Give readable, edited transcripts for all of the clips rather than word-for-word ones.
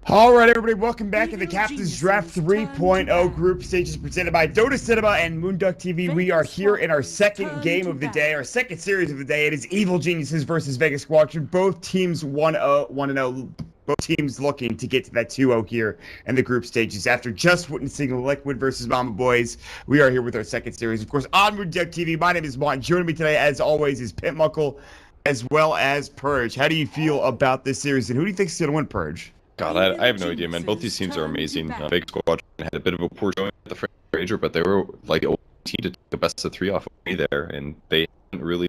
All right, everybody, welcome back to the Captain's Draft 3.0 group stages presented by Dota Cinema and Moonduck TV. We are here in our second game of the day, our second series of the day. It is Evil Geniuses versus Vega Squadron. Both teams 1-0. Both teams looking to get to that 2-0 here in the group stages. After just witnessing Liquid versus Mama Boys, we are here with our second series. Of course, on Moonduck TV, my name is Juan. Joining me today, as always, is Pit Muckle, as well as Purge. How do you feel about this series, and who do you think is going to win, Purge? God, I have no idea, man. Both these teams are amazing. Vega Squadron had a bit of a poor showing at the Ranger, but they were like the only team to take the best of three off of me there, and they haven't really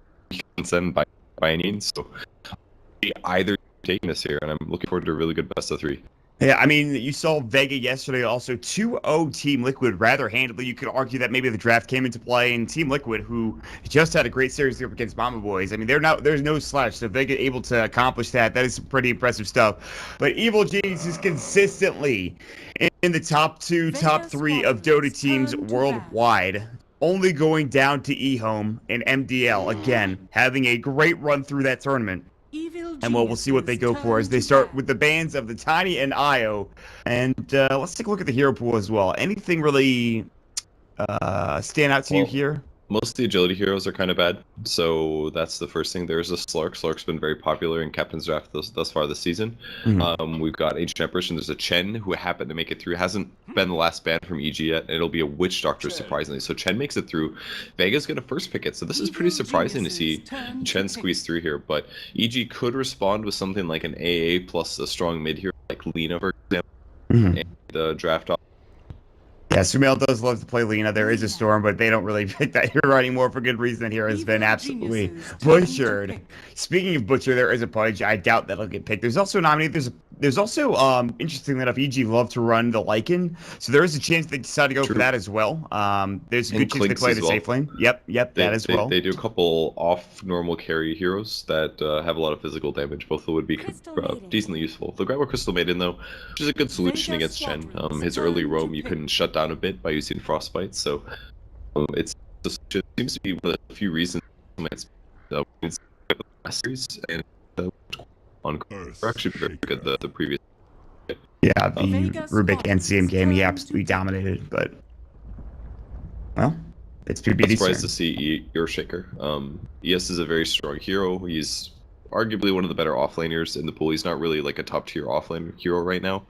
them by any means. So either taking this here, and I'm looking forward to a really good best of three. Yeah, I mean, you saw Vega yesterday also 2-0 Team Liquid rather handily. You could argue that maybe the draft came into play, and Team Liquid, who just had a great series up against Mama Boys, I mean, there's no slouch. So Vega able to accomplish that, that is some pretty impressive stuff. But Evil Genius is consistently in the top two, top three of Dota teams worldwide. Only going down to eHome and MDL again, having a great run through that tournament. And we'll see what they go for as they start with the bands of the Tiny and Io. And let's take a look at the hero pool as well. Anything really stand out to you here? Most of the agility heroes are kind of bad, so that's the first thing. There's a Slark. Slark's been very popular in Captain's Draft thus far this season. We've got Ancient Empress, and there's a Chen who happened to make it through. Hasn't been the last ban from EG yet, and it'll be a Witch Doctor, surprisingly. So Chen makes it through. Vega's going to first pick it, so this is pretty surprising to see Chen squeeze through here. But EG could respond with something like an AA plus a strong mid hero like Lina, for example, and the draft off. Yeah, Sumail does love to play Lina. There is a Storm, but they don't really pick that hero anymore for good reason. That hero has been absolutely butchered. Speaking of butcher, there is a Pudge. I doubt that'll get picked. There's also a nominee. There's also, interestingly enough, EG love to run the Lycan, so there is a chance they decide to go for that as well. There's a good chance they play the safe lane. Yep, that as well. They do a couple off normal carry heroes that have a lot of physical damage. Both of them would be decently useful. The Grabber Crystal Maiden, though, which is a good solution against Chen. His early roam you can shut down a bit by using Frostbite, so it seems to be one of the few reasons it's series and on actually very good the previous. Yeah, the Rubik and CM game he absolutely dominated, but well, it's PBD's I'm surprised to see Earthshaker. ES is a very strong hero. He's arguably one of the better offlaners in the pool. He's not really like a top tier offlane hero right now.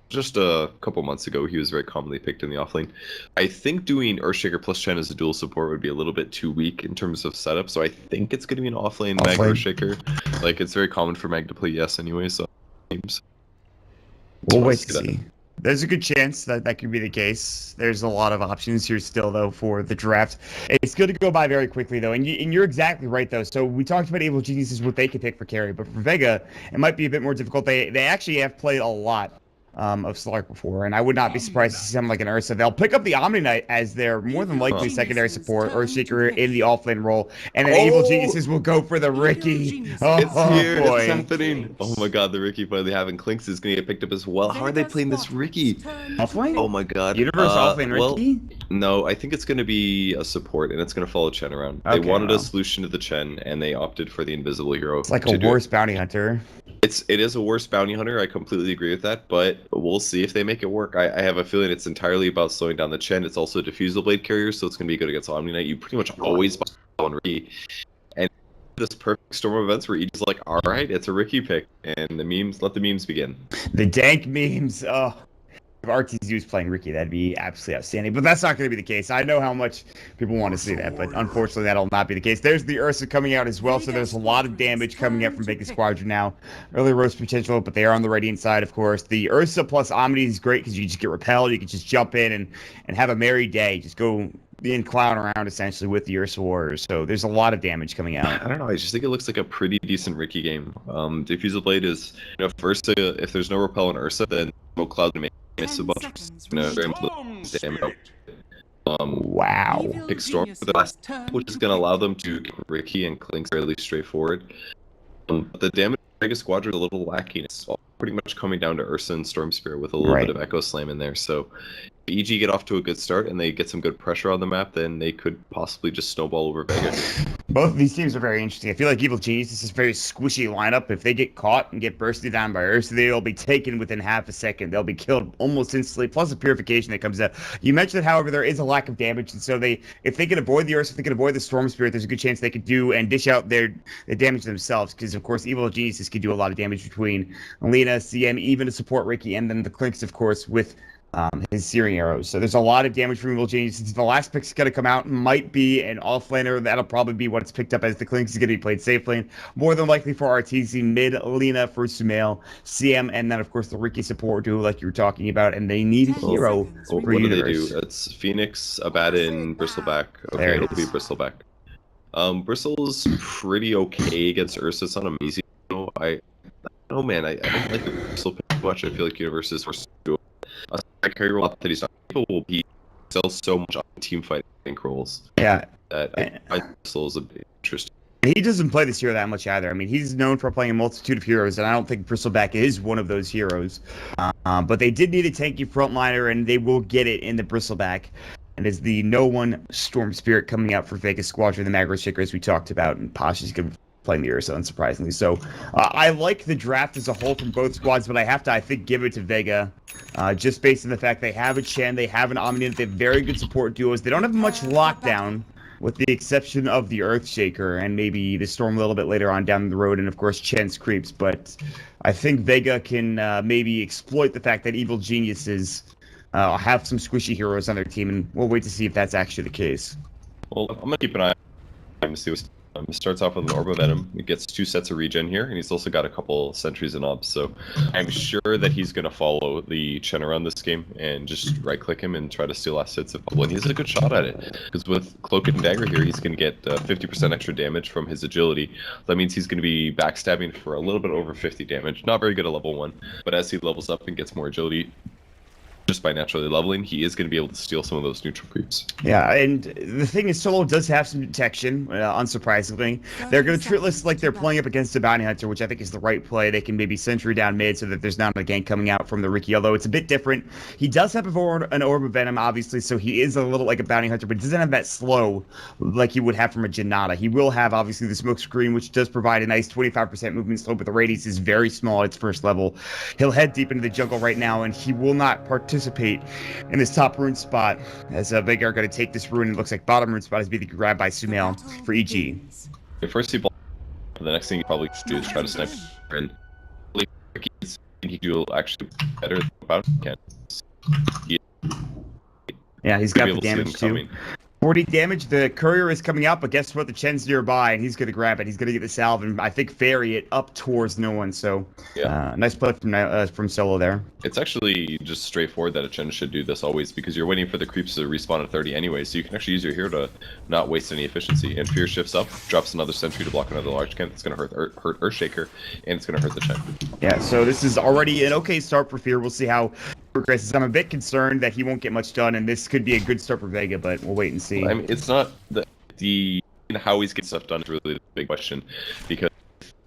Just a couple months ago, he was very commonly picked in the offlane. I think doing Earthshaker plus Chen as a dual support would be a little bit too weak in terms of setup, so I think it's going to be an offlane Mag Earthshaker. Like, it's very common for Mag to play yes anyway, so we'll wait to see. There's a good chance that that could be the case. There's a lot of options here still, though, for the draft. It's going to go by very quickly, though, and you're exactly right, though. So we talked about Evil Geniuses, what they could pick for carry, but for Vega, it might be a bit more difficult. They actually have played a lot of Slark before, and I would not be surprised to see something like an Ursa. They'll pick up the Omni Knight as their more than likely secondary support, Earthshaker in the offlane role, and then Evil Geniuses will go for the Ricky. It's here, it's happening. Oh my god, the Ricky finally having Clinks is going to get picked up as well. How are they playing this Ricky? Offlane? Oh my god. Universe offlane Ricky? No, I think it's going to be a support, and it's going to follow Chen around. They wanted a solution to the Chen, and they opted for the invisible hero. It's like a worse bounty hunter. It is a worse bounty hunter. I completely agree with that, but we'll see if they make it work. I have a feeling it's entirely about slowing down the Chen. It's also a diffusal blade carrier, so it's going to be good against Omni Knight. You pretty much always buy on Ricky, and this perfect storm of events where you just like, all right, it's a Ricky pick, and the memes, let the memes begin. The dank memes. Oh. If RTZ was playing Ricky, that'd be absolutely outstanding. But that's not going to be the case. I know how much people want to see that, but unfortunately, that'll not be the case. There's the Ursa coming out as well, so there's a lot of damage coming out from Vega Squadron now. Early roast potential, but they are on the Radiant side, of course. The Ursa plus Omni is great because you just get repelled. You can just jump in and have a merry day. Just go and clown around, essentially, with the Ursa Warriors. So there's a lot of damage coming out. I don't know. I just think it looks like a pretty decent Ricky game. Diffusal Blade is, first, if there's no repel on Ursa, then Smoke Cloud may miss a bunch. Damage. Wow. Pick Storm for the last, which is going to allow them to get Ricky and Clinks fairly straightforward. The damage of Vega Squadron is a little lacking. It's all pretty much coming down to Ursa and Storm Spirit with a little bit of Echo Slam in there. So EG get off to a good start and they get some good pressure on the map, then they could possibly just snowball over Vega. Both of these teams are very interesting. I feel like Evil Genius is a very squishy lineup. If they get caught and get bursted down by Ursa, they'll be taken within half a second. They'll be killed almost instantly, plus the purification that comes out. You mentioned, however, there is a lack of damage, and so if they can avoid the Ursa, if they can avoid the Storm Spirit, there's a good chance they could do and dish out their damage themselves, because, of course, Evil Geniuses can do a lot of damage between Alina, CM, even to support Ricky, and then the Clinks, of course, with his searing arrows. So there's a lot of damage from Evil Genius. The last pick's going to come out might be an offlaner. That'll probably be what it's picked up as. The Clinks is going to be played safe lane. More than likely for RTC, mid, Alina for Sumail, CM, and then, of course, the Ricky support duo like you were talking about, and they need a hero for What Universe. do they do? It's Phoenix, Abaddon, Bristleback. Okay, it'll be Bristleback. Bristle's pretty okay against Ursa. It's not amazing. I don't know, man. I don't like the Bristle pick too much. I feel like Universe is forced to do a carry role that he's not able. He sells so much on team fighting roles. Yeah. That I Bristol is a bit interesting. He doesn't play this hero that much either. I mean, he's known for playing a multitude of heroes, and I don't think Bristleback is one of those heroes. But they did need a tanky frontliner, and they will get it in the Bristleback. And it's the No One Storm Spirit coming out for Vega Squadron, the Magro Shaker, as we talked about, and Posh is going to playing the Ursa, unsurprisingly. So I like the draft as a whole from both squads, but I have to, I think, give it to Vega, just based on the fact they have a Chen, they have an Omni, they have very good support duos. They don't have much lockdown, with the exception of the Earthshaker and maybe the Storm a little bit later on down the road, and of course Chen's creeps. But I think Vega can maybe exploit the fact that Evil Geniuses have some squishy heroes on their team, and we'll wait to see if that's actually the case. Well, I'm gonna keep an eye on him to see what's. It starts off with an Orb of Venom. He gets 2 sets of regen here, and he's also got a couple sentries and obs. So I'm sure that he's going to follow the Chen around this game and just right-click him and try to steal last hits of bubble. And he has a good shot at it, because with Cloak and Dagger here, he's going to get 50% extra damage from his agility. That means he's going to be backstabbing for a little bit over 50 damage. Not very good at level 1, but as he levels up and gets more agility, just by naturally leveling, he is going to be able to steal some of those neutral creeps. Yeah, and the thing is, Solo does have some detection, unsurprisingly. They're going to treat this like they're playing up against a Bounty Hunter, which I think is the right play. They can maybe sentry down mid so that there's not a gank coming out from the Ricky, although it's a bit different. He does have an Orb of Venom, obviously, so he is a little like a Bounty Hunter, but he doesn't have that slow like you would have from a Janata. He will have, obviously, the smoke screen, which does provide a nice 25% movement slope, but the radius is very small at its first level. He'll head deep into the jungle right now, and he will not participate in this top rune spot, as Vega are going to take this rune, and it looks like bottom rune spot is being grabbed by Sumail for EG. First he block, the next thing you probably do is try to snipe, and he do actually better than about can. Yeah, he's got the damage too. 40 damage. The courier is coming out, but guess what? The Chen's nearby, and he's going to grab it. He's going to get the salve, and I think ferry it up towards No One. So, yeah, nice play from Solo there. It's actually just straightforward that a Chen should do this always, because you're waiting for the creeps to respawn at 30 anyway, so you can actually use your hero to not waste any efficiency. And Fear shifts up, drops another sentry to block another large camp. It's going to hurt Earthshaker, and it's going to hurt the Chen. Yeah, so this is already an okay start for Fear. We'll see how progresses. I'm a bit concerned that he won't get much done, and this could be a good start for Vega, but we'll wait and see. I mean, it's not the how he's getting stuff done is really the big question, because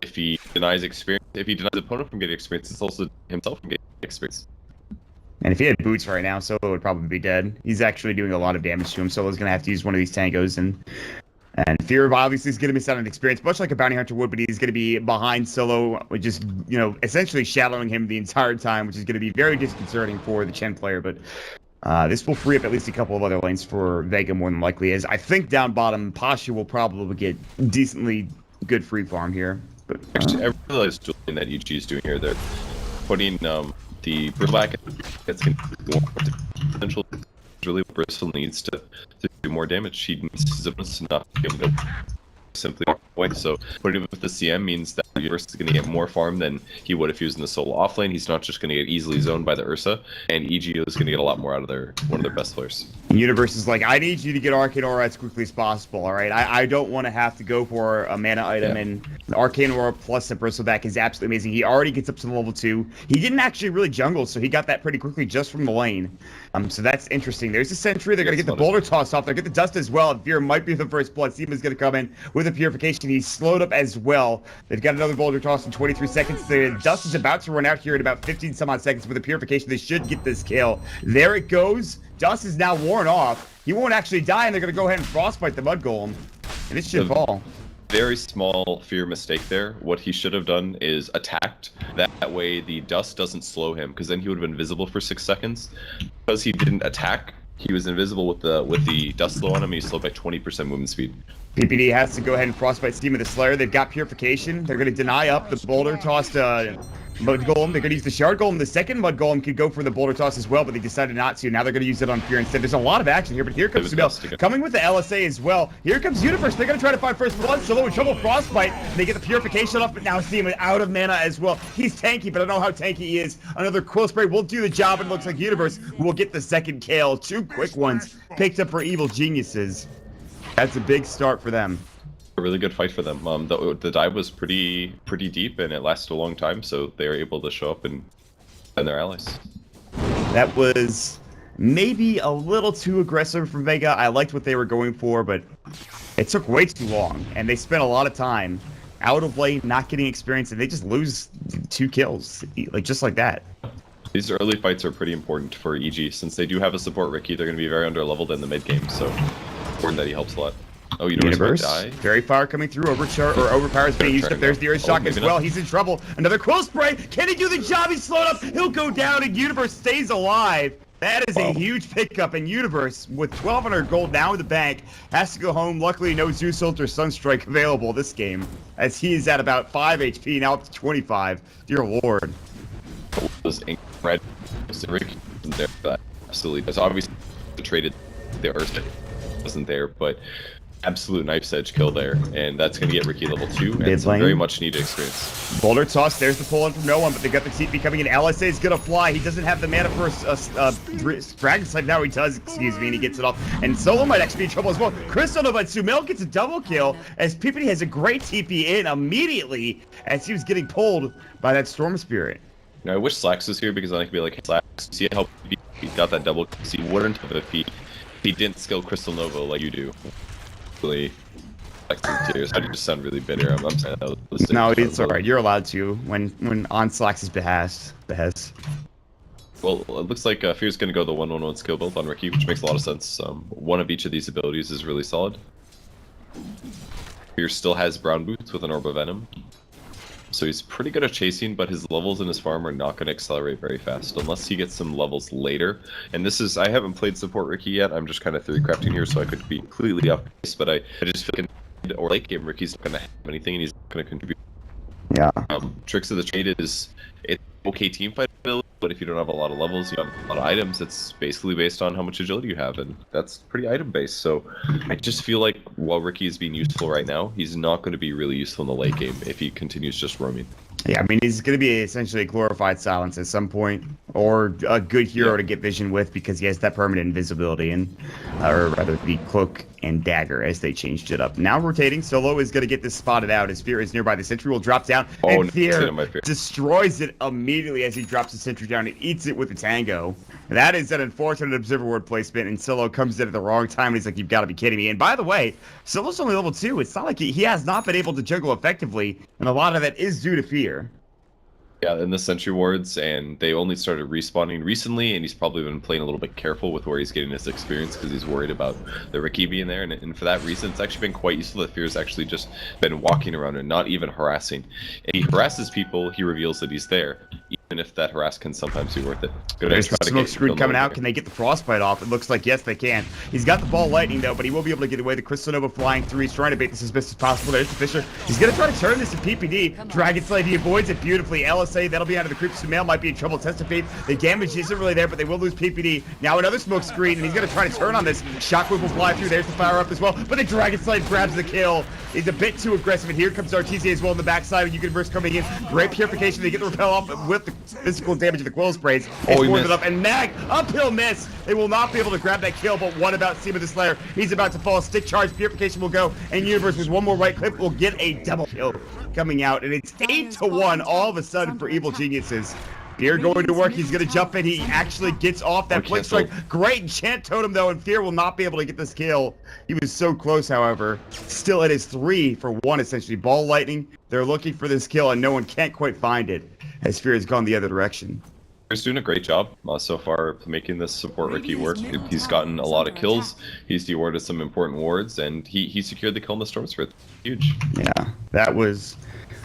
if he denies experience, if he denies the opponent from getting experience, it's also himself from getting experience. And if he had boots right now, Solo would probably be dead. He's actually doing a lot of damage to him. Solo's going to have to use one of these tangos, and Fear obviously is going to miss out on experience, much like a Bounty Hunter would, but he's going to be behind Solo, just, you know, essentially shadowing him the entire time, which is going to be very disconcerting for the Chen player. But this will free up at least a couple of other lanes for Vega, more than likely, as I think down bottom, Pasha will probably get decently good free farm here. But actually, I realize Julian that EG is doing here. They're putting the Bristleback gets more potential. Really, Bristol needs to do more damage. He needs his opponents to not be able to simply walk away. So putting him with the CM means that the Universe is going to get more farm than he would if he was in the solo off lane. He's not just going to get easily zoned by the Ursa, and EG is going to get a lot more out of one of their best players. Universe is like, I need you to get Arcane Aura as quickly as possible, all right? I don't want to have to go for a mana item, and the Arcane Aura plus the Bristleback is absolutely amazing. He already gets up to level 2. He didn't actually really jungle, so he got that pretty quickly just from the lane. So that's interesting. There's a sentry. They're going to get the boulder tossed off. They're going to get the dust as well. Fear might be the first blood. Seema's going to come in with a purification. purification. He's slowed up as well. They've got another boulder toss in 23 seconds. The dust is about to run out here in about 15 some odd seconds with the purification. They should get this kill. There it goes. Dust is now worn off. He won't actually die, and they're going to go ahead and frostbite the mud golem. And it should fall. Very small fear mistake there. What he should have done is attacked. That way the dust doesn't slow him, because then he would have been visible for 6 seconds. Because he didn't attack, he was invisible with the dust slow on him. He's slowed by 20% movement speed. PPD has to go ahead and frostbite Steam of the Slayer. They've got purification. They're going to deny up the boulder tossed mud golem. They're going to use the shard golem. The second mud golem could go for the boulder toss as well, but they decided not to. Now they're going to use it on fear instead. There's a lot of action here, but here comes Sumel coming with the LSA as well. Here comes Universe. They're going to try to find first blood. Solo in trouble. Frostbite. They get the purification off, but now Steam is out of mana as well. He's tanky, but I don't know how tanky he is. Another quill spray will do the job, and it looks like Universe will get the second kill. 2 quick ones picked up for Evil Geniuses. That's a big start for them. A really good fight for them. The dive was pretty deep, and it lasted a long time, so they were able to show up and their allies. That was maybe a little too aggressive from Vega. I liked what they were going for, but it took way too long, and they spent a lot of time out of lane, not getting experience, and they just lose 2 kills, like just like that. These early fights are pretty important for EG, since they do have a support Riki. They're going to be very under-leveled in the mid game, so important that he helps a lot. Oh, Universe die. Very fire coming through. Overpower is being used up. There's the Earth Shock as well. He's in trouble. Another quill spray. Can he do the job? He's slowed up. He'll go down, and Universe stays alive. That is a huge pickup, and Universe, with 1,200 gold now in the bank, has to go home. Luckily, no Zeus Ult or Sunstrike available this game, as he is at about 5 HP, now up to 25. Dear Lord. Was red. There, but absolutely. That's obviously traded the Earth wasn't there, but absolute knife's edge kill there, and that's going to get Riki level 2 and some very much needed experience. Boulder toss, there's the pull in from no one, but they got the TP coming in. LSA is going to fly. He doesn't have the mana for Dragon Slave. Now he does, excuse me, and he gets it off. And Solo might actually be in trouble as well. Crystal Nova and Sumel gets a double kill as PPD has a great TP in immediately as he was getting pulled by that Storm Spirit. Now, I wish Slacks was here, because then I could be like, hey, Slacks, see how he got that double kill? He wouldn't have if he didn't skill Crystal Nova like you do. Really, tears. I just sound really bitter. I'm saying that was no, it's alright. You're allowed to when on Slacks' behest. Well, it looks like Fear's going to go the 1/1/1 skill build on Riki, which makes a lot of sense. One of each of these abilities is really solid. Fear still has Brown Boots with an Orb of Venom, so he's pretty good at chasing, but his levels in his farm are not going to accelerate very fast unless he gets some levels later. And this is, I haven't played support Riki yet. I'm just kind of theory crafting here, so I could be completely off base, but I just feel like or late game Riki's not going to have anything, and he's not going to contribute. Yeah. Tricks of the Trade is it's okay team fight ability, but if you don't have a lot of levels, you have a lot of items. It's basically based on how much agility you have, and that's pretty item based. So I just feel like while Riki is being useful right now, he's not going to be really useful in the late game if he continues just roaming. Yeah, I mean, he's going to be essentially a glorified Silence at some point, or a good hero to get vision with because he has that permanent invisibility, and or rather the Cloak and Dagger as they changed it up. Now rotating, Solo is going to get this spotted out as Fear is nearby. The Sentry will drop down, and Fear destroys it immediately as he drops the Sentry down and eats it with the Tango. That is an unfortunate Observer Ward placement, and Solo comes in at the wrong time, and he's like, you've got to be kidding me. And by the way, Solo's only level 2. It's not like he has not been able to juggle effectively, and a lot of that is due to Fear. Yeah, and the Sentry Wards, and they only started respawning recently, and he's probably been playing a little bit careful with where he's getting his experience because he's worried about the Riki being there, and for that reason, it's actually been quite useful that Fear's actually just been walking around and not even harassing. If he harasses people, he reveals that he's there, even if that harass can sometimes be worth it. There's the smoke screen coming out. Can they get the frostbite off? It looks like yes, they can. He's got the ball lightning though, but he will be able to get away. The Crystal Nova flying through. He's trying to bait this as best as possible. There's the Fisher. He's gonna try to turn this to PPD. Dragon Slave, he avoids it beautifully. LSA, that'll be out of the creep. Sumail might be in trouble. Testifate. The damage isn't really there, but they will lose PPD. Now another smoke screen, and he's gonna try to turn on this. Shockwave will fly through. There's the fire up as well, but the Dragon Slave grabs the kill. He's a bit too aggressive, and here comes RTZ as well on the backside. Universe coming in. Great purification. They get the repel off with the physical damage of the quill sprays. He it up, and Mag uphill miss. They will not be able to grab that kill, but what about Steam of the Slayer? He's about to fall. Stick charge. Purification will go, and Universe with one more right clip will get a double kill coming out, and it's 8-1 all of a sudden for Evil Geniuses. Fear going to work. He's going to jump in. He actually gets off that blink strike. Great enchant totem, though, and Fear will not be able to get this kill. He was so close, however. Still, it is 3 for 1, essentially. Ball lightning. They're looking for this kill, and no one can't quite find it, as Fear has gone the other direction. He's doing a great job so far making this support Ricky work. He's gotten a lot of kills. He's dewarded some important wards, and he secured the kill in the Storm Spirit. Huge. Yeah, that was...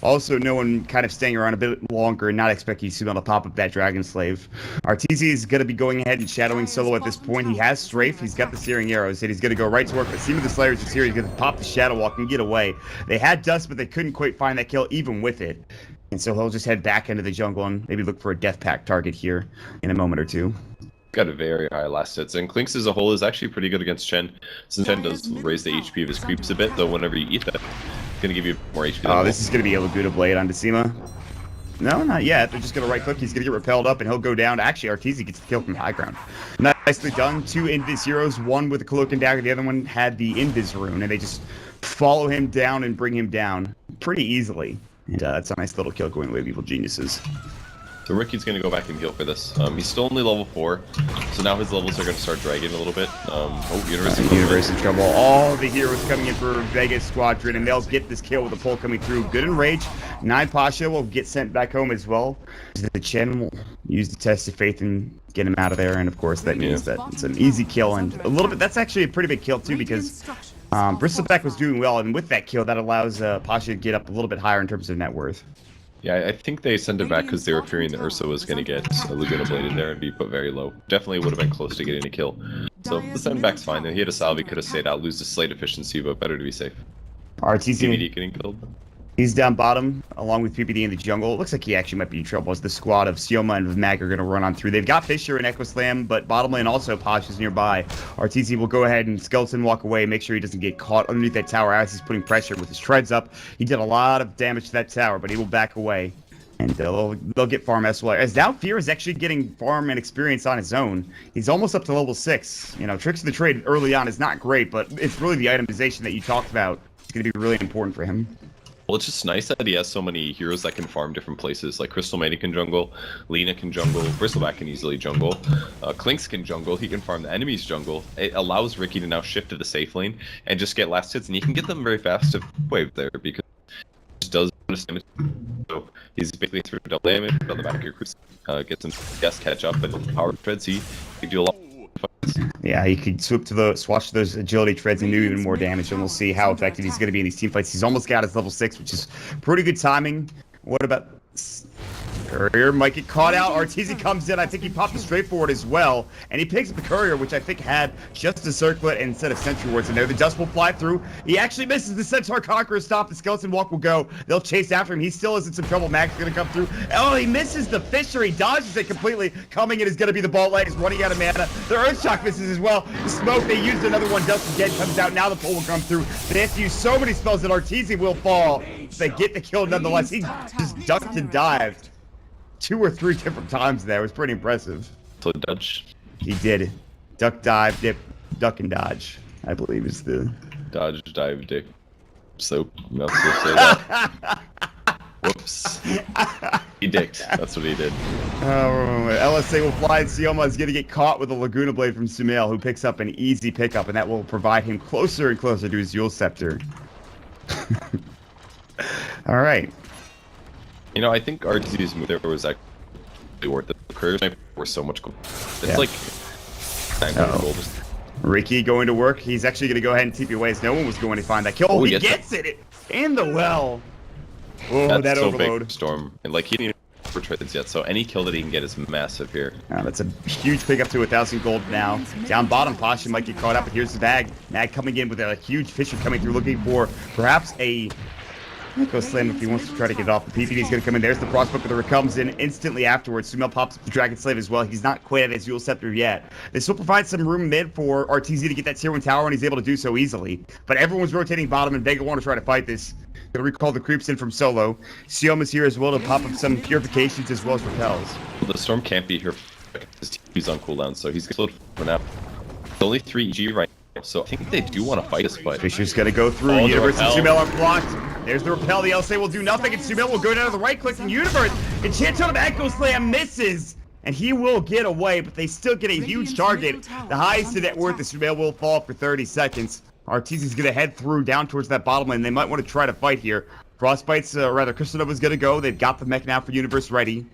Also, no one kind of staying around a bit longer and not expecting Sumail to pop up that Dragon Slave. RTZ is going to be going ahead and shadowing solo at this point. He has Strafe, he's got the Searing Arrows, and he's going to go right to work. But Seam of the Slayers is here, he's going to pop the Shadow Walk and get away. They had Dust, but they couldn't quite find that kill even with it. And so he'll just head back into the jungle and maybe look for a Death Pact target here in a moment or two. Got a very high last hits, and Clinks as a whole is actually pretty good against Chen, since Chen does raise the HP of his creeps a bit, though whenever you eat that, it's going to give you more HP. Oh, this is going to be a Laguna Blade on Decima. No, not yet. They're just going to right click. He's going to get repelled up, and he'll go down. Actually, Arteezy gets the kill from high ground. Nicely done. 2 Invis heroes, one with a Cloak and Dagger, the other one had the Invis rune, and they just follow him down and bring him down pretty easily. And that's a nice little kill going away, Evil Geniuses. So Ricky's going to go back and heal for this. He's still only level 4, so now his levels are going to start dragging a little bit. Universe in trouble. All the heroes coming in for Vega Squadron, and they'll get this kill with the pull coming through. Good enrage. 9 Pasha will get sent back home as well. The Chen will use the test of faith and get him out of there, and of course that means that it's an easy kill, and a little bit. That's actually a pretty big kill too, because Bristleback was doing well, and with that kill, that allows Pasha to get up a little bit higher in terms of net worth. Yeah, I think they sent it back because they were fearing that Ursa was going to get a Laguna Blade in there and be put very low. Definitely would have been close to getting a kill. So the send back's fine. He had a salve, he could have stayed out, lose the slate efficiency, but better to be safe. RTZ getting killed. He's down bottom, along with PPD in the jungle. It looks like he actually might be in trouble as the squad of Sioma and Mag are going to run on through. They've got Fisher and Echo Slam, but bottom lane also Posh is nearby. RTZ will go ahead and Skeleton walk away, make sure he doesn't get caught underneath that tower as he's putting pressure with his treads up. He did a lot of damage to that tower, but he will back away. And they'll get farm as well. As now Fear is actually getting farm and experience on his own. He's almost up to level 6. You know, Tricks of the Trade early on is not great, but it's really the itemization that you talked about. It's going to be really important for him. Well, it's just nice that he has so many heroes that can farm different places. Like Crystal Maiden can jungle, Lena can jungle, Bristleback can easily jungle, Clinks can jungle, he can farm the enemy's jungle. It allows Ricky to now shift to the safe lane and just get last hits, and he can get them very fast to wave there because he does damage. So he's basically through double damage on the back of your crews, gets some guest catch up, and power treads, he can do a lot. Yeah, he could swatch those agility treads and do even more damage, and we'll see how effective he's going to be in these team fights. He's almost got his level 6, which is pretty good timing. What about Courier? Might get caught out. Arteezy comes in. I think he popped the straightforward as well, and he picks up the Courier, which I think had just a circlet instead of Sentry Wards in there. The dust will fly through. He actually misses the Centaur Conqueror stop. The Skeleton Walk will go. They'll chase after him. He still is in some trouble. Mag's going to come through. Oh, he misses the Fisher. He dodges it completely. Coming in is going to be the Ball Light. He's running out of mana. The Earthshock misses as well. The Smoke, they used another one. Dust again comes out. Now the pull will come through. They have to use so many spells that Arteezy will fall. They get the kill nonetheless. He just ducked and dived 2 or 3 different times there. It was pretty impressive. So dodge. He did. Duck, dive, dip, duck, and dodge, I believe is the... Dodge, dive, dip. So, I'm not supposed to say that. Whoops. He dicked. That's what he did. LSA will fly, and Sioma is going to get caught with a Laguna Blade from Sumail, who picks up an easy pickup, and that will provide him closer and closer to his Yule Scepter. All right. You know, I think RTZ's move there was actually worth it. The Couriers were so much gold. It's like 900 gold. Ricky going to work. He's actually going to go ahead and TP away as no one was going to find that kill. Oh, he gets it in the well. Oh, that's that so overload. Big, Storm. And like he didn't even trades yet, so any kill that he can get is massive here. That's a huge pickup to 1,000 gold now. Down bottom, Pasha might get caught up, but here's the Mag. Mag coming in with a huge Fisher coming through, looking for perhaps a... Go slam if he wants to try to get it off. The PPD is going to come in. There's the Frostbook, but the comes in instantly afterwards. Sumail pops up the Dragon Slave as well. He's not quite at his Yule Scepter yet. This will provide some room mid for RTZ to get that tier 1 tower, and he's able to do so easily. But everyone's rotating bottom, and Vega want to try to fight this. Going to recall the creeps in from solo. Sioma's here as well to pop up some purifications as well as repels. The Storm can't be here because he's on cooldown, so he's going to for now. It's only 3 EG right now, so I think they do want to fight this fight. Fisher's going to go through. Universe and Sumail are blocked. There's the repel. The LSA will do nothing, and Sumail will go down to the right click, and Universe A chance on an Echo Slam misses. And he will get away, but they still get a huge target. The highest to net worth, the Sumail will fall for 30 seconds. Arteezy's going to head through down towards that bottom lane. They might want to try to fight here. Frostbite's, rather, Crystal Nova's going to go. They've got the mech now for Universe ready.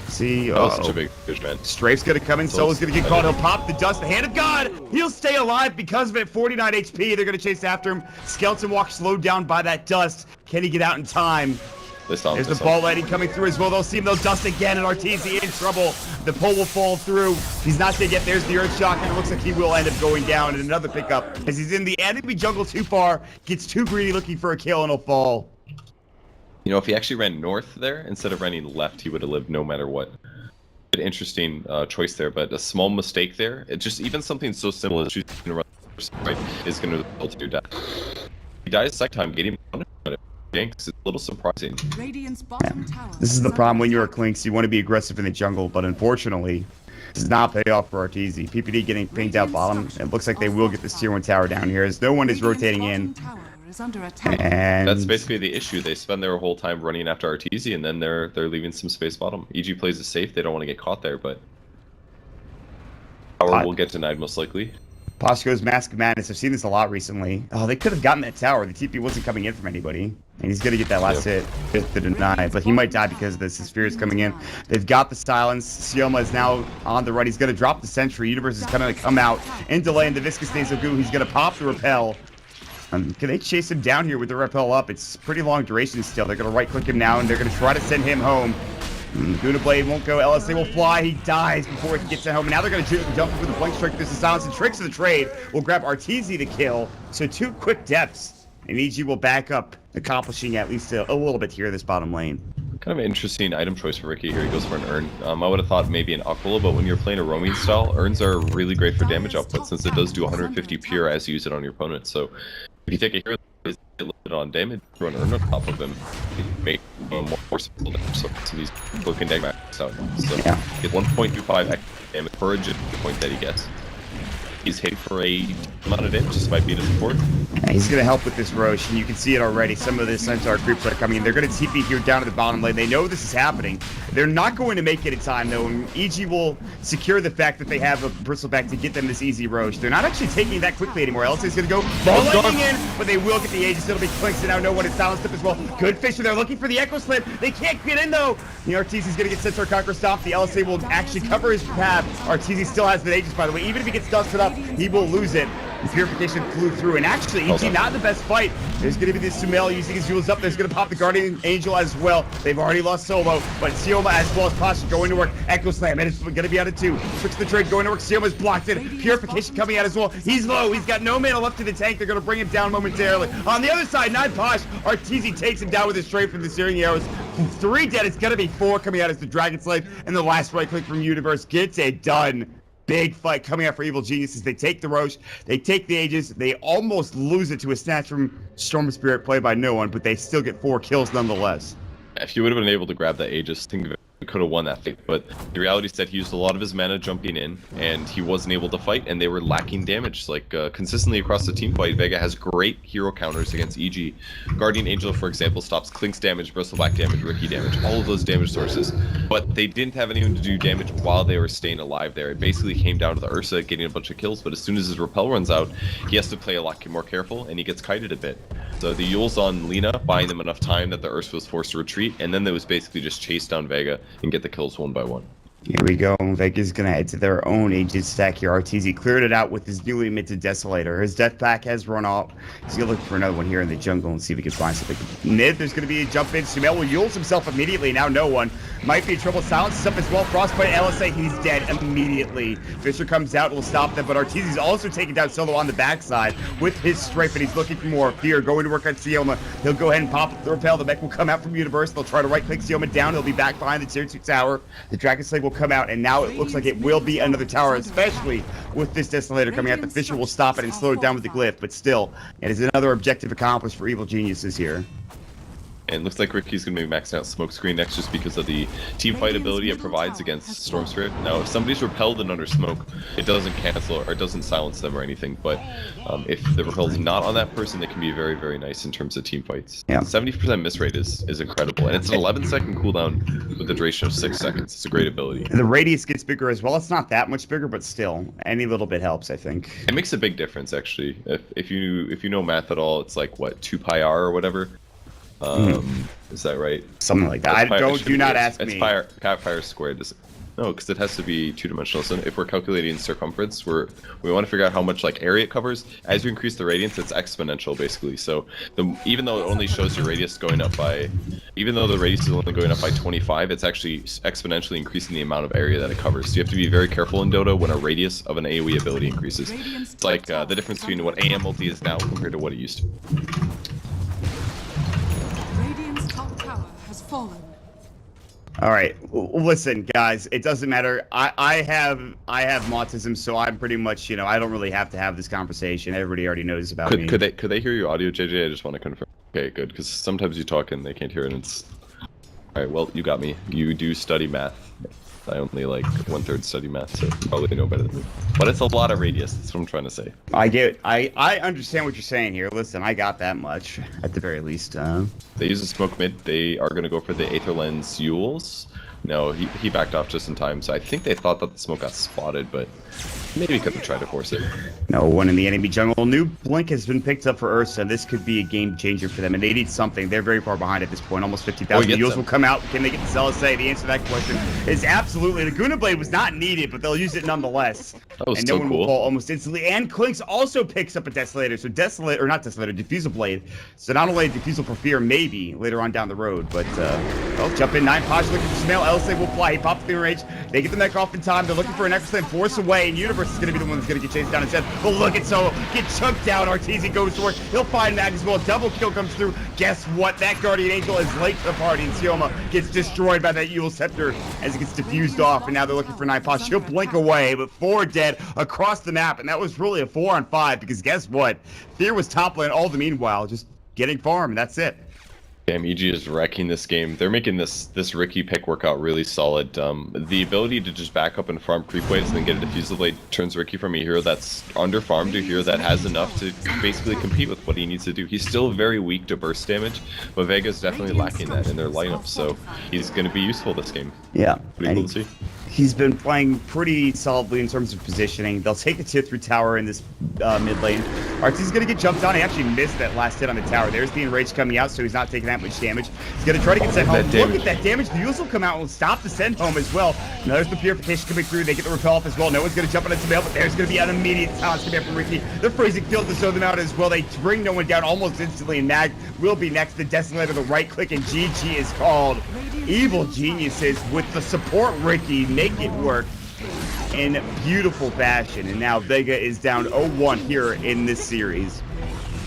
See, such a big fish, man. Strafe's going to come in. Solo's going to get caught. He'll pop the dust. The hand of God. He'll stay alive because of it. 49 HP. They're going to chase after him. Skeleton Walk slowed down by that dust. Can he get out in time? There's the ball lighting coming through as well. They'll see him. They'll dust again, and Arteezy in trouble. The pole will fall through. He's not going to get. There's the Earth Shock, and it looks like he will end up going down. And another pickup as he's in the enemy jungle too far. Gets too greedy looking for a kill, and he'll fall. You know, if he actually ran north there instead of running left, he would have lived no matter what. An interesting choice there, but a small mistake there. It just even something so simple as choosing to run right is going to result in your death. He dies second time, getting it's a little surprising. This is the problem when you're a Clinks. You want to be aggressive in the jungle, but unfortunately, this does not pay off for Arteezy. PPD getting pinged out bottom. It looks like they will get this tier 1 tower down here as no one is rotating in. And that's basically the issue. They spend their whole time running after Arteezy, and then they're leaving some space bottom. EG plays it safe. They don't want to get caught there, but tower will get denied most likely. Poshko's Mask of Madness. I've seen this a lot recently. Oh, they could have gotten that tower. The TP wasn't coming in from anybody. And he's going to get that last hit to deny. But he might die because of this. His Sphere is coming in. They've got the silence. Sioma is now on the run. He's going to drop the sentry. Universe is going to come out in delay in the Viscous Nasal Goo. He's going to pop the repel. Can they chase him down here with the repel up? It's pretty long duration still. They're going to right-click him now, and they're going to try to send him home. Guna Blade won't go. LSA will fly. He dies before he can get to home. And now they're going to jump with a blank strike. There's the silence and tricks of the trade. Will grab Arteezy to kill. So 2 quick deaths. And EG will back up, accomplishing at least a little bit here this bottom lane. Kind of an interesting item choice for Ricky here. He goes for an urn. I would have thought maybe an Aquila, but when you're playing a roaming style, urns are really great for damage output since it does do 150 pure as you use it on your opponent. So if you take a hero that is on damage, throw an urn on top of him, make more forceful damage. So he's looking damage out. So get 1.25 extra damage per agent point that he gets. He's hitting for a amount of damage despite being a support. Yeah, he's going to help with this Roche, and you can see it already. Some of the Centaur groups are coming in. They're going to TP here down to the bottom lane. They know this is happening. They're not going to make it in time, though, and EG will secure the fact that they have a Bristleback to get them this easy Roche. They're not actually taking that quickly anymore. LSA's going to go ball lightning in, but they will get the Aegis. It'll be Clinks, and now no one is silenced up as well. Good Fisher. They're looking for the Echo Slam. They can't get in, though. The Arteezy's going to get Centaur Conqueror stopped. The LSA will actually cover his path. Arteezy still has the Aegis, by the way. Even if he gets dusted up, he will lose it. The Purification flew through, and actually, EG not the best fight. There's going to be this Sumail using his jewels up. There's going to pop the Guardian Angel as well. They've already lost Solo, but Sioma as well as Pasha going to work. Echo Slam, and it's going to be out of 2. Tricks the trade going to work. Sioma's blocked it. Purification coming out as well. He's low. He's got no mana left in the tank. They're going to bring him down momentarily. On the other side, not Posh. Arteezy takes him down with his trade from the Searing Arrows. 3 dead. It's going to be 4 coming out as the Dragon Slave, and the last right click from Universe gets it done. Big fight coming out for Evil Geniuses. They take the Roche. They take the Aegis. They almost lose it to a snatch from Storm Spirit played by no one, but they still get 4 kills nonetheless. If you would have been able to grab that Aegis, think of it, we could have won that fight. But the reality is that he used a lot of his mana jumping in, and he wasn't able to fight, and they were lacking damage. Like, consistently across the team fight, Vega has great hero counters against EG. Guardian Angel, for example, stops Clink's damage, Bristleback damage, Ricky damage, all of those damage sources. But they didn't have anyone to do damage while they were staying alive there. It basically came down to the Ursa getting a bunch of kills, but as soon as his repel runs out, he has to play a lot more careful, and he gets kited a bit. So the Yules on Lina, buying them enough time that the Ursa was forced to retreat, and then they was basically just chase down Vega and get the kills one by one. Here we go. Vega's going to head to their own Aegis stack here. Arteezy cleared it out with his newly minted Desolator. His death pack has run off. He's going to look for another one here in the jungle and see if he can find something. Mid, there's going to be a jump in. Sumail will Yules himself immediately. Now no one. Might be in trouble. Silence is up as well. Frostbite LSA. He's dead immediately. Fisher comes out and will stop them, but Arteezy's also taking down Solo on the backside with his strafe, and he's looking for more. Fear going to work on Sioma. He'll go ahead and pop the repel. The mech will come out from Universe. They'll try to right-click Sioma down. He'll be back behind the tier 2 tower. The Dragon Slave will come out, and now it looks like it will be another tower, especially with this Desolator coming out. The Fisher will stop it and slow it down with the Glyph, but still, it is another objective accomplished for Evil Geniuses here. And it looks like Ricky's going to be maxing out Smokescreen next just because of the team fight ability it provides against Storm Spirit. Now, if somebody's repelled and under smoke, it doesn't cancel or it doesn't silence them or anything. But if the repel is not on that person, it can be very, very nice in terms of team fights. Yeah. 70% miss rate is incredible. And it's an 11-second cooldown with a duration of 6 seconds. It's a great ability. The radius gets bigger as well. It's not that much bigger, but still, any little bit helps, I think. It makes a big difference, actually. If you know math at all, it's like, what, 2 pi r or whatever? Is that right? Something like that. Do not ask me. It's pi squared. No, because it has to be 2-dimensional. So if we're calculating circumference, we want to figure out how much like area it covers. As you increase the radiance, it's exponential basically. So even though it only shows your radius going up by, even though the radius is only going up by 25, it's actually exponentially increasing the amount of area that it covers. So you have to be very careful in Dota when a radius of an AoE ability increases. It's like the difference between what AM multi is now compared to what it used to. Fallen. All right, listen, guys. It doesn't matter. I have autism, so I'm pretty much, I don't really have to have this conversation. Everybody already knows about me. Could they hear your audio, JJ? I just want to confirm. Okay, good. Because sometimes you talk and they can't hear it. And it's all right. Well, you got me. You do study math. I only like 1/3 study math, so you probably know better than me. But it's a lot of radius. That's what I'm trying to say. I understand what you're saying here. Listen, I got that much at the very least. They use a smoke mid. They are going to go for the Aether Lens Yules. No, he backed off just in time, so I think they thought that the smoke got spotted, but maybe couldn't try to force it. No one in the enemy jungle. New Blink has been picked up for Ursa. This could be a game changer for them, and they need something. They're very far behind at this point, almost 50,000. The Yules will come out. Can they get the Zealous? The answer to that question is absolutely. The Guna Blade was not needed, but they'll use it nonetheless. That was and so no one cool. will fall almost instantly. And Clinks also picks up a Desolator. So Diffusal Blade. So not only Diffusal for Fear, maybe later on down the road, but jump in. 9 Posh looking for Smail. LSA will fly. He pops through range. They get the mech off in time. They're looking for an Necroslam Force away, and Universe is going to be the one that's going to get chased down instead. But look at Solo get chunked down. Arteezy goes to work. He'll find Mag as well. Double kill comes through. Guess what? That Guardian Angel is late to the party, and Sioma gets destroyed by that Yule Scepter as it gets diffused off, and now they're looking for 9 Posh. She'll blink away, but 4 dead across the map, and that was really a 4-on-5 because guess what? Fear was top lane all the meanwhile, just getting farm, and that's it. Damn, EG is wrecking this game. They're making this Ricky pick work out really solid. The ability to just back up and farm creep waves and then get a Diffusal Blade turns Ricky from a hero that's under farmed to a hero that has enough to basically compete with what he needs to do. He's still very weak to burst damage, but Vega's definitely lacking that in their lineup, so he's going to be useful this game. Yeah. Pretty cool to see. He's been playing pretty solidly in terms of positioning. They'll take the tier 3 tower in this mid lane. Arteezy's going to get jumped on. He actually missed that last hit on the tower. There's the Enrage coming out, so he's not taking that much damage. He's going to try to get sent home. Look at that damage. The Yules will come out and will stop the send home as well. Now there's the Purification coming through. They get the repel off as well. No one's going to jump on it to bail, but there's going to be an immediate silence coming up from Ricky. The Freezing Field to show them out as well. They bring no one down almost instantly, and Mag will be next. The Desolator, the right click, and GG is called. Evil Geniuses with the support Ricky make it work in beautiful fashion, and now Vega is down 0-1 here in this series.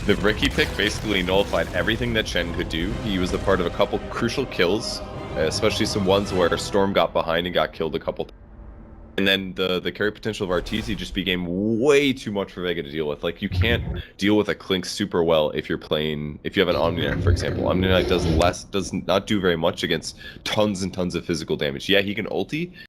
The Ricky pick basically nullified everything that Chen could do. He was a part of a couple crucial kills, especially some ones where Storm got behind and got killed a couple times. And then the carry potential of Arteezy just became way too much for Vega to deal with. Like, you can't deal with a Clink super well if you have an Omni-Knight, for example. Omni-Knight does not do very much against tons and tons of physical damage. Yeah, he can ulti,